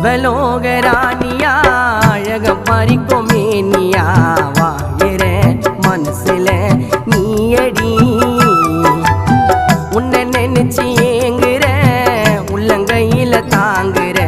சிவலோகராணியா அழக பறிக்கும் மேனியா வாயிற மனசுல நீயடி உன்னை நினைச்சு ஏங்குற உள்ளங்கையில தாங்குற